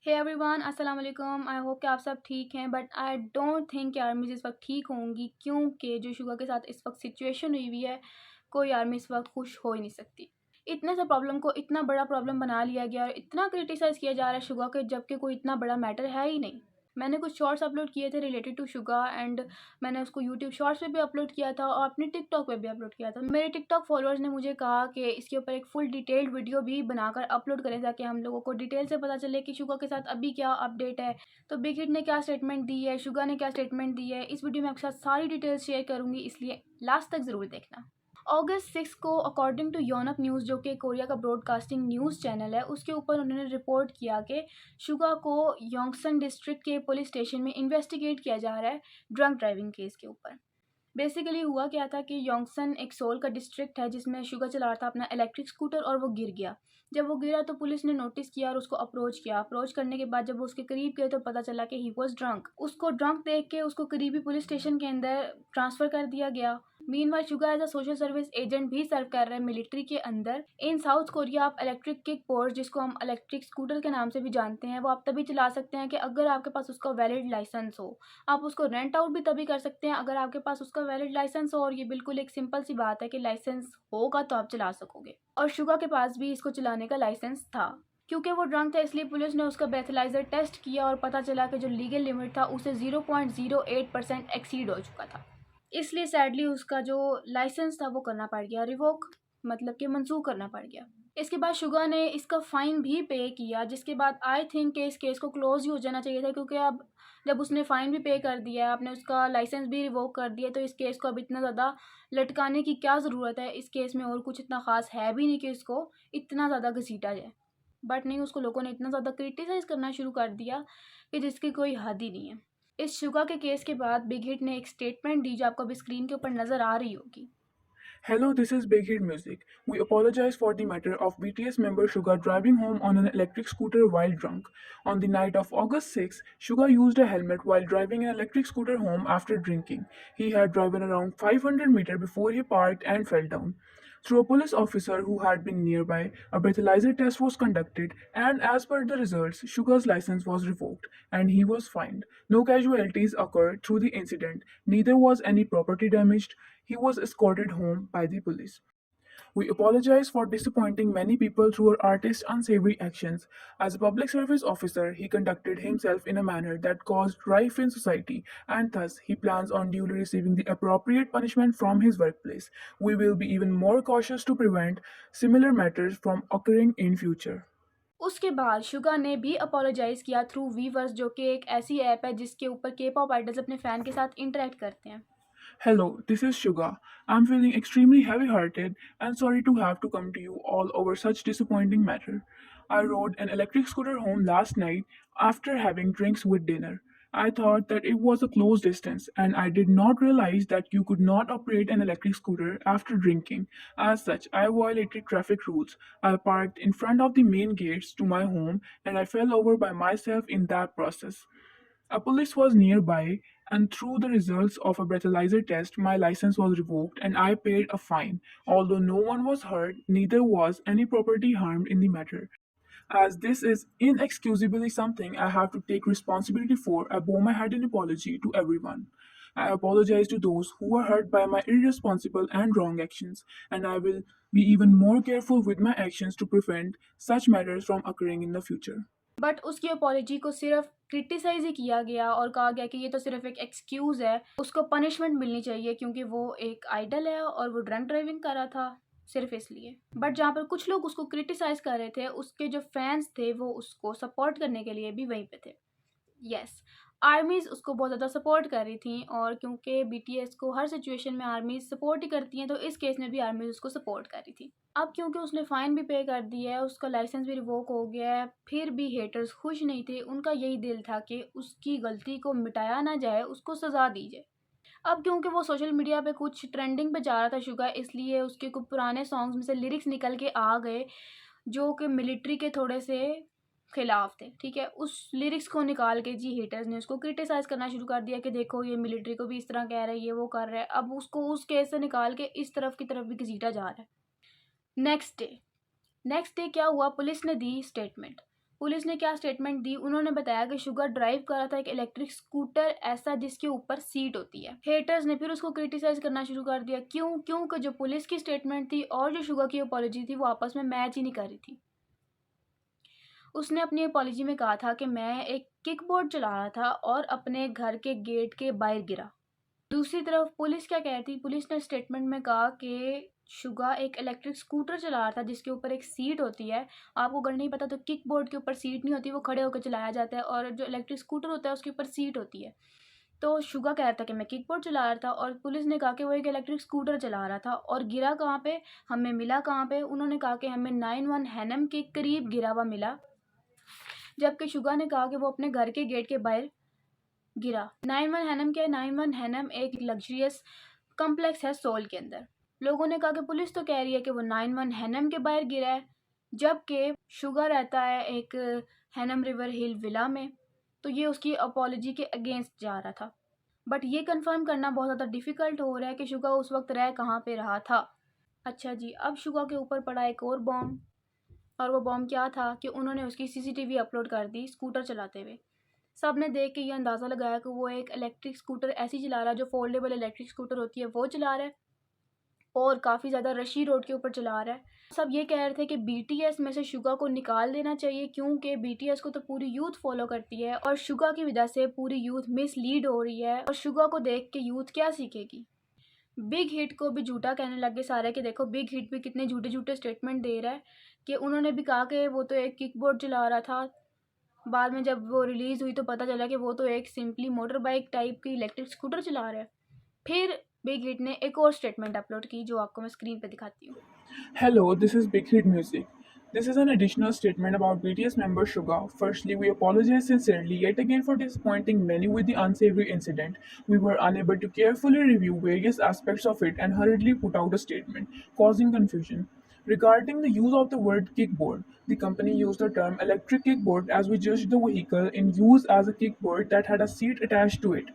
Hey everyone, अस्सलाम वालेकुम। I hope कि आप सब ठीक हैं, बट आई डोंट थिंक कि आर्मीज़ इस वक्त ठीक होंगी, क्योंकि जो शुगर के साथ इस वक्त सिचुएशन हुई हुई है, कोई आर्मी इस वक्त खुश हो ही नहीं सकती। इतने सा प्रॉब्लम को इतना बड़ा प्रॉब्लम बना लिया गया और इतना क्रिटिसाइज़ किया जा रहा है शुगर के, जबकि कोई इतना बड़ा मैटर है ही नहीं। मैंने कुछ शॉर्ट्स अपलोड किए थे रिलेटेड टू शुगर, एंड मैंने उसको यूट्यूब शॉर्ट्स पे भी अपलोड किया था और अपने टिकटॉक पे भी अपलोड किया था। मेरे टिकटॉक फॉलोअर्स ने मुझे कहा कि इसके ऊपर एक फुल डिटेल्ड वीडियो भी बनाकर अपलोड करें, ताकि हम लोगों को डिटेल से पता चले कि शुगर के साथ अभी क्या अपडेट है। तो बिग हिट ने क्या स्टेटमेंट दी है, शुगर ने क्या स्टेटमेंट दी है, इस वीडियो में आपके साथ सारी डिटेल्स शेयर करूँगी, इसलिए लास्ट तक ज़रूर देखना। अगस्त 6 को अकॉर्डिंग टू योनअप न्यूज़, जो कि कोरिया का ब्रॉडकास्टिंग न्यूज़ चैनल है, उसके ऊपर उन्होंने रिपोर्ट किया कि शुगा को योंगसन डिस्ट्रिक्ट के पुलिस स्टेशन में इन्वेस्टिगेट किया जा रहा है ड्रंक ड्राइविंग केस के ऊपर। बेसिकली हुआ क्या था कि योंगसन एक सोल का डिस्ट्रिक्ट है जिसमें शुगर चला रहा था अपना इलेक्ट्रिक स्कूटर और वो गिर गया। जब वो गिरा तो पुलिस ने नोटिस किया और उसको अप्रोच किया। अप्रोच करने के बाद जब वो उसके करीब गए तो पता चला कि ही वॉज ड्रंक। उसको ड्रंक देख के उसको करीबी पुलिस स्टेशन के अंदर ट्रांसफ़र कर दिया गया। Meanwhile Suga as a social service agent भी सर्व कर रहे हैं मिलिट्री के अंदर। इन साउथ कोरिया आप इलेक्ट्रिक किक बोर्ड, जिसको हम इलेक्ट्रिक स्कूटर के नाम से भी जानते हैं, वो आप तभी चला सकते हैं कि अगर आपके पास उसका वैलिड लाइसेंस हो। आप उसको रेंट आउट भी तभी कर सकते हैं अगर आपके पास उसका वैलिड लाइसेंस हो, और ये बिल्कुल एक सिंपल सी बात है कि लाइसेंस होगा तो आप चला सकोगे। और शुगा के पास भी इसको चलाने का लाइसेंस था। क्योंकि वो ड्रंक था इसलिए पुलिस ने उसका ब्रेथलाइजर टेस्ट किया और पता चला कि जो लीगल लिमिट था उसे 0.08% एक्सीड हो चुका था। इसलिए सैडली उसका जो लाइसेंस था वो करना पड़ गया रिवोक, मतलब कि मंसूख करना पड़ गया। इसके बाद शुगा ने इसका फ़ाइन भी पे किया, जिसके बाद आई थिंक कि इस केस को क्लोज़ ही हो जाना चाहिए था, क्योंकि अब जब उसने फ़ाइन भी पे कर दिया है, आपने उसका लाइसेंस भी रिवोक कर दिया, तो इस केस को अब इतना ज़्यादा लटकाने की क्या ज़रूरत है। इस केस में और कुछ इतना ख़ास है भी नहीं कि इसको इतना ज़्यादा घसीटा जाए। बट नहीं, उसको लोगों ने इतना ज़्यादा क्रिटिसाइज़ करना शुरू कर दिया कि जिसकी कोई हद ही नहीं है। इस शुगा के केस के बाद बिग हिट ने एक स्टेटमेंट दी, जो आपको अभी स्क्रीन के ऊपर नज़र आ रही होगी। Hello, this is Big Hit Music. We apologize for the matter of BTS member Suga driving home on an electric scooter while drunk. On the night of August 6, Suga used a helmet while driving an electric scooter home after drinking. He had driven around 500 meters before he parked and fell down. Through a police officer who had been nearby, a breathalyzer test was conducted, and as per the results, Sugar's license was revoked and he was fined. No casualties occurred through the incident, neither was any property damaged. He was escorted home by the police. We apologize for disappointing many people through our artist's unsavory actions. As a public service officer, he conducted himself in a manner that caused rife in society, and thus he plans on duly receiving the appropriate punishment from his workplace. We will be even more cautious to prevent similar matters from occurring in future. उसके बाद Suga ने भी apologise किया through viewers, जो कि एक ऐसी app है जिसके ऊपर के पॉप आइडल्स अपने फ़ैन के साथ इंटरेक्ट करते हैं। Hello, this is Suga. I'm feeling extremely heavy hearted and sorry to have to come to you all over such disappointing matter. I rode an electric scooter home last night after having drinks with dinner. I thought that it was a close distance and I did not realize that you could not operate an electric scooter after drinking. As such, I violated traffic rules. I parked in front of the main gates to my home and I fell over by myself in that process. A police was nearby, and through the results of a breathalyzer test, my license was revoked and I paid a fine. Although no one was hurt, neither was any property harmed in the matter. As this is inexcusably something I have to take responsibility for, I bow my head in apology to everyone. I apologize to those who were hurt by my irresponsible and wrong actions, and I will be even more careful with my actions to prevent such matters from occurring in the future. But उसकी apology को सिर्फ criticise ही किया गया और कहा गया कि ये तो सिर्फ एक एक्सक्यूज़ है, उसको पनिशमेंट मिलनी चाहिए क्योंकि वो एक आइडल है और वो ड्रंक ड्राइविंग कर रहा था, सिर्फ इसलिए। बट जहाँ पर कुछ लोग उसको क्रिटिसाइज़ कर रहे थे, उसके जो फैंस थे वो उसको सपोर्ट करने के लिए भी वहीं पे थे। यस, आर्मीज़ उसको बहुत ज़्यादा सपोर्ट कर रही थी, और क्योंकि बीटीएस को हर सिचुएशन में आर्मीज़ सपोर्ट ही करती हैं, तो इस केस में भी आर्मीज़ उसको सपोर्ट कर रही थी। अब क्योंकि उसने फ़ाइन भी पे कर दिया है, उसका लाइसेंस भी रिवोक हो गया है, फिर भी हेटर्स खुश नहीं थे। उनका यही दिल था कि उसकी गलती को मिटाया ना जाए, उसको सज़ा दी जाए। अब क्योंकि वो सोशल मीडिया पे कुछ ट्रेंडिंग पे जा रहा था शुगा, इसलिए उसके कुछ पुराने सॉन्ग्स में से लिरिक्स निकल के आ गए, जो कि मिलिट्री के थोड़े से खिलाफ थे। ठीक है, उस लिरिक्स को निकाल के जी हेटर्स ने उसको क्रिटिसाइज़ करना शुरू कर दिया कि देखो ये मिलिट्री को भी इस तरह कह रहा है, ये वो कर रहा है। अब उसको उस केस से निकाल के इस तरफ की तरफ भी घसीटा जा रहा है। नेक्स्ट डे क्या हुआ, पुलिस ने दी स्टेटमेंट। पुलिस ने क्या स्टेटमेंट दी, उन्होंने बताया कि शुगर ड्राइव कर रहा था एक इलेक्ट्रिक स्कूटर ऐसा जिसके ऊपर सीट होती है। हेटर्स ने फिर उसको क्रिटिसाइज करना शुरू कर दिया। क्यों? क्योंकि जो पुलिस की स्टेटमेंट थी और जो शुगर की अपॉलॉजी थी वो आपस में मैच ही नहीं कर रही थी। उसने अपनी अपॉलॉजी में कहा था कि मैं एक किकबोर्ड चला रहा था और अपने घर के गेट के बाहर गिरा। दूसरी तरफ पुलिस क्या कह रही थी, पुलिस ने स्टेटमेंट में कहा कि शुगा एक इलेक्ट्रिक स्कूटर चला रहा था जिसके ऊपर एक सीट होती है। आपको अगर नहीं पता तो किक बोर्ड के ऊपर सीट नहीं होती, वो खड़े होकर चलाया जाता है, और जो इलेक्ट्रिक स्कूटर होता है उसके ऊपर सीट होती है। तो शुगा कह रहा था कि मैं किक बोर्ड चला रहा था और पुलिस ने कहा कि वो एक इलेक्ट्रिक स्कूटर चला रहा था। और गिरा कहाँ पे, हमें मिला कहाँ पे, उन्होंने कहा कि हमें 91 हैनम के करीब गिरा हुआ मिला, जबकि शुगा ने कहा कि वो अपने घर के गेट के बाहर गिरा। 91 हैनम क्या है? 91 हैनम एक लग्जरियस कॉम्प्लेक्स है सोल के अंदर। लोगों ने कहा कि पुलिस तो कह रही है कि वो 91 हैनम के बाहर गिरा है, जबकि शुगर रहता है एक हैनम रिवर हिल विला में, तो ये उसकी अपॉलॉजी के अगेंस्ट जा रहा था। बट ये कंफर्म करना बहुत ज़्यादा डिफ़िकल्ट हो रहा है कि शुगा उस वक्त रह कहाँ पे रहा था। अच्छा जी, अब शुगा के ऊपर पड़ा एक और बॉम्ब, और वो बॉम्ब क्या था कि उन्होंने उसकी सीसीटीवी अपलोड कर दी स्कूटर चलाते हुए। सब ने देख के ये अंदाज़ा लगाया कि वो एक इलेक्ट्रिक स्कूटर ऐसी चला रहा है जो फोल्डेबल इलेक्ट्रिक स्कूटर होती है वो चला रहा है, और काफ़ी ज़्यादा रशी रोड के ऊपर चला रहा है। सब ये कह रहे थे कि बीटीएस में से शुगा को निकाल देना चाहिए, क्योंकि बीटीएस को तो पूरी यूथ फॉलो करती है और शुगा की वजह से पूरी यूथ मिसलीड हो रही है, और शुगा को देख के यूथ क्या सीखेगी। बिग हिट को भी झूठा कहने लगे सारे कि देखो बिग हिट भी कितने झूठे झूठे स्टेटमेंट दे रहा है, कि उन्होंने भी कहा कि वो तो एक किकबोर्ड चला रहा था। बाद में जब वो रिलीज़ हुई तो पता चला कि वो तो एक सिंपली मोटर बाइक टाइप की इलेक्ट्रिक स्कूटर चला रहा है। फिर बिग हिट ने एक और स्टेटमेंट अपलोड की जो आपको मैं स्क्रीन पे दिखाती हूँ। Hello, this is Big Hit Music. This is an additional statement about BTS member Suga. Firstly, we apologize sincerely yet again for disappointing many with the unsavory incident. We were unable to carefully review various aspects of it and hurriedly put out a statement, causing confusion. Regarding the use of the word kickboard, the company used the term electric kickboard as we judged the vehicle in use as a kickboard that had a seat attached to it.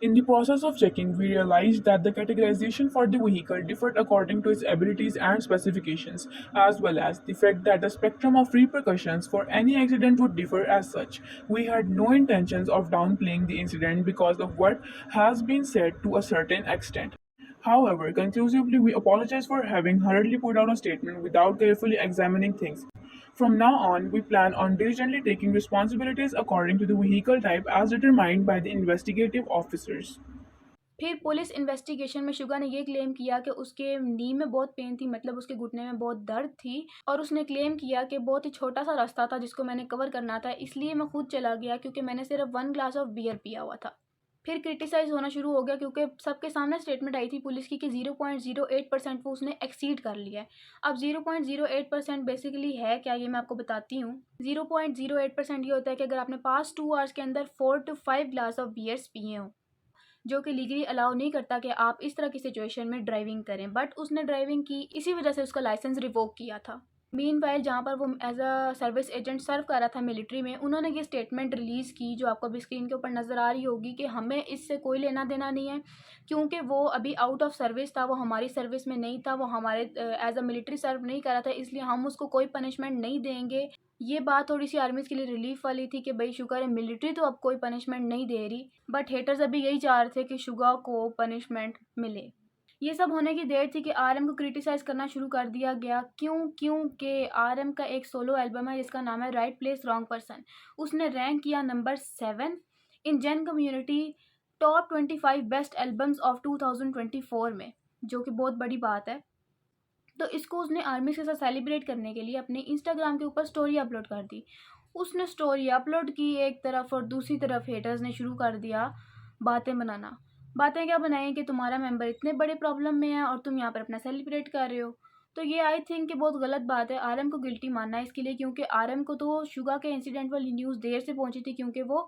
In the process of checking, we realized that the categorization for the vehicle differed according to its abilities and specifications, as well as the fact that the spectrum of repercussions for any accident would differ as such. We had no intentions of downplaying the incident because of what has been said to a certain extent. However, conclusively, we apologize for having hurriedly put out a statement without carefully examining things. From now on, we plan on diligently taking responsibilities according to the vehicle type as determined by the investigative officers. फिर police investigation में Suga ने ये claim किया कि उसके नी में बहुत pen थी, मतलब उसके घुटने में बहुत दर्द थी, और उसने क्लेम किया कि बहुत ही छोटा सा रास्ता था जिसको मैंने कवर करना था, इसलिए मैं खुद चला गया क्योंकि मैंने सिर्फ 1 ग्लास ऑफ बियर पिया हुआ था। फिर क्रिटिसाइज़ होना शुरू हो गया क्योंकि सबके सामने स्टेटमेंट आई थी पुलिस की कि 0.08% वो उसने एक्सीड कर लिया है। अब 0.08% बेसिकली है क्या, ये मैं आपको बताती हूँ। 0.08% ये होता है कि अगर आपने पास्ट 2 आवर्स के अंदर 4 to 5 ग्लास ऑफ बियर्स पिए हों, जो कि लीगली अलाउ नहीं करता कि आप इस तरह की सिचुएशन में ड्राइविंग करें, बट उसने ड्राइविंग की, इसी वजह से उसका लाइसेंस रिवोक किया था। मीनवाइल जहाँ पर वो एज अ सर्विस एजेंट सर्व कर रहा था मिलिट्री में, उन्होंने ये स्टेटमेंट रिलीज़ की जो आपको अभी स्क्रीन के ऊपर नज़र आ रही होगी कि हमें इससे कोई लेना देना नहीं है, क्योंकि वो अभी आउट ऑफ सर्विस था, वो हमारी सर्विस में नहीं था, वो हमारे एज अ मिलिट्री सर्व नहीं कर रहा था, इसलिए हम उसको कोई पनिशमेंट नहीं देंगे। ये बात थोड़ी सी आर्मीज़ के लिए रिलीफ वाली थी कि भाई शुगर है मिलिट्री तो अब कोई पनिशमेंट नहीं दे रही, बट हेटर्स अभी यही चाह रहे थे कि शुगा को पनिशमेंट मिले। ये सब होने की देर थी कि आरएम को क्रिटिसाइज़ करना शुरू कर दिया गया। क्योंकि आरएम का एक सोलो एल्बम है जिसका नाम है राइट प्लेस रॉन्ग पर्सन। उसने रैंक किया number 7 in Gen community top 25 best albums of 2024 में, जो कि बहुत बड़ी बात है। तो इसको उसने आर्मी के साथ सेलिब्रेट करने के लिए अपने इंस्टाग्राम के ऊपर स्टोरी अपलोड कर दी। उसने स्टोरी अपलोड की एक तरफ, और दूसरी तरफ हेटर्स ने शुरू कर दिया बातें बनाना। बातें क्या बनाई कि तुम्हारा मेंबर इतने बड़े प्रॉब्लम में है और तुम यहाँ पर अपना सेलिब्रेट कर रहे हो। तो ये आई थिंक कि बहुत गलत बात है आरएम को गिल्टी मानना है इसके लिए, क्योंकि आरएम को तो शुगा के इंसिडेंट वाली न्यूज़ देर से पहुंची थी, क्योंकि वो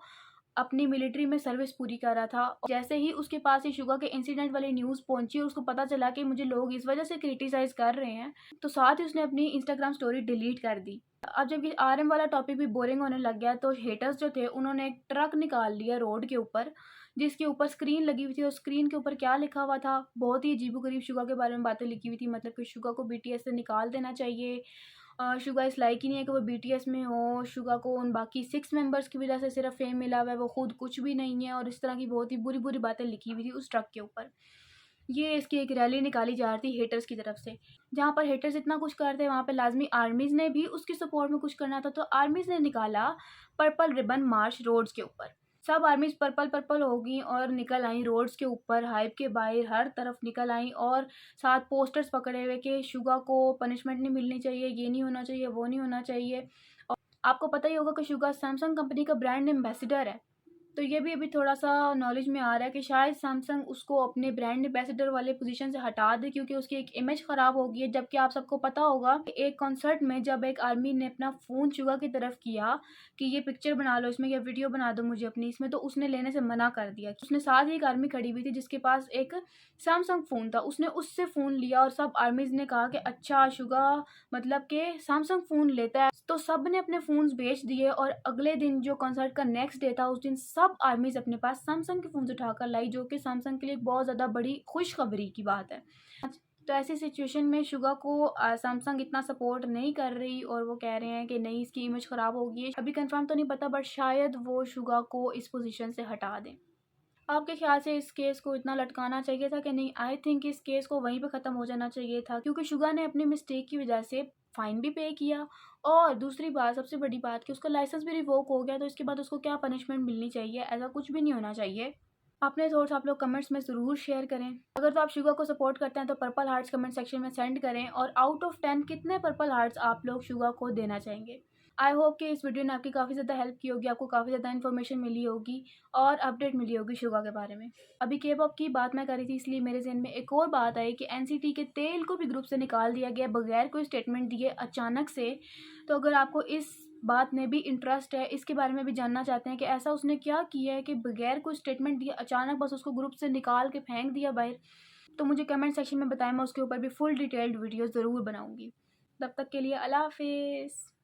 अपनी मिलिट्री में सर्विस पूरी कर रहा था। जैसे ही उसके पास ये शुगा के इंसिडेंट वाली न्यूज़ पहुंची और उसको पता चला कि मुझे लोग इस वजह से क्रिटिसाइज़ कर रहे हैं, तो साथ ही उसने अपनी इंस्टाग्राम स्टोरी डिलीट कर दी। अब जब ये आरएम वाला टॉपिक भी बोरिंग होने लग गया तो हेटर्स जो थे उन्होंने एक ट्रक निकाल लिया रोड के ऊपर, जिसके ऊपर स्क्रीन लगी हुई थी, और स्क्रीन के ऊपर क्या लिखा हुआ था, बहुत ही अजीबोगरीब शुगा के बारे में बातें लिखी हुई थी, मतलब कि शुगा को बीटीएस से निकाल देना चाहिए, शुगा इस लायक ही नहीं है कि वो बीटीएस में हो। शुगा को उन बाकी 6 मेंबर्स की वजह से सिर्फ फेम मिला हुआ है, वो खुद कुछ भी नहीं है, और इस तरह की बहुत ही बुरी बुरी बातें लिखी हुई थी उस ट्रक के ऊपर। ये इसकी एक रैली निकाली जा रही थी हेटर्स की तरफ से। जहाँ पर हेटर्स इतना कुछ करते हैं, वहाँ पे लाजमी आर्मीज़ ने भी उसकी सपोर्ट में कुछ करना था, तो आर्मीज़ ने निकाला पर्पल रिबन मार्च रोड्स के ऊपर। सब आर्मीज़ पर्पल पर्पल हो गई और निकल आई रोड्स के ऊपर, हाइव के बाहर हर तरफ निकल आई, और साथ पोस्टर्स पकड़े हुए कि शुगा को पनिशमेंट नहीं मिलनी चाहिए, ये नहीं होना चाहिए, वो नहीं होना चाहिए। और आपको पता ही होगा कि शुगा सैमसंग कंपनी का ब्रांड एम्बेसडर है। तो ये भी अभी थोड़ा-सा नॉलेज में आ रहा है कि शायद सैमसंग उसको अपने ब्रांड एम्बेसडर वाले पोजीशन से हटा दे, क्योंकि उसकी एक इमेज ख़राब हो गई है। जबकि आप सबको पता होगा कि एक कॉन्सर्ट में जब एक आर्मी ने अपना फ़ोन शुगा की तरफ किया कि ये पिक्चर बना लो इसमें या वीडियो बना दो मुझे अपनी इसमें, तो उसने लेने से मना कर दिया। उसने साथ ही एक आर्मी खड़ी हुई थी जिसके पास एक सैमसंग फ़ोन था, उसने उससे फ़ोन लिया और सब आर्मीज़ ने कहा कि अच्छा शुगा मतलब कि सैमसंग फ़ोन लेता है। तो सब ने अपने फ़ोन्स बेच दिए, और अगले दिन जो कॉन्सर्ट का नेक्स्ट डे था, उस दिन सब आर्मीज़ अपने पास सैमसंग के फ़ोन्स उठाकर लाई, जो कि सैमसंग के लिए बहुत ज़्यादा बड़ी खुशखबरी की बात है। तो ऐसी सिचुएशन में शुगा को सैमसंग इतना सपोर्ट नहीं कर रही, और वो कह रहे हैं कि नहीं इसकी इमेज ख़राब हो गई है। अभी कंफर्म तो नहीं पता, बट शायद वो शुगा को इस पोजीशन से हटा दें। आपके ख्याल से इस केस को इतना लटकाना चाहिए था कि नहीं? आई थिंक इस केस को वहीं पे ख़त्म हो जाना चाहिए था, क्योंकि शुगा ने अपनी मिस्टेक की वजह से फ़ाइन भी पे किया, और दूसरी बात, सबसे बड़ी बात, कि उसका लाइसेंस भी रिवोक हो गया, तो इसके बाद उसको क्या पनिशमेंट मिलनी चाहिए? ऐसा कुछ भी नहीं होना चाहिए। अपने थॉट्स आप लोग कमेंट्स में ज़रूर शेयर करें। अगर तो आप शुगा को सपोर्ट करते हैं तो पर्पल हार्ट्स कमेंट सेक्शन में सेंड करें, और आउट ऑफ 10 कितने पर्पल हार्ट्स आप लोग शुगा को देना चाहेंगे? आई होप कि इस वीडियो ने आपकी काफ़ी ज़्यादा हेल्प की होगी, आपको काफ़ी ज़्यादा इन्फॉर्मेशन मिली होगी और अपडेट मिली होगी शुगा के बारे में। अभी के-पॉप की बात मैं कर रही थी, इसलिए मेरे ज़हन में एक और बात आई कि एनसीटी के तेल को भी ग्रुप से निकाल दिया गया बगैर कोई स्टेटमेंट दिए अचानक से। तो अगर आपको इस बात में भी इंटरेस्ट है, इसके बारे में भी जानना चाहते हैं कि ऐसा उसने क्या किया है कि बगैर कोई स्टेटमेंट दिए अचानक बस उसको ग्रुप से निकाल के फेंक दिया बाहर, तो मुझे कमेंट सेक्शन में बताएं, मैं उसके ऊपर भी फुल डिटेल्ड वीडियो ज़रूर बनाऊँगी। तब तक के लिए अल्लाह हाफ़िज़।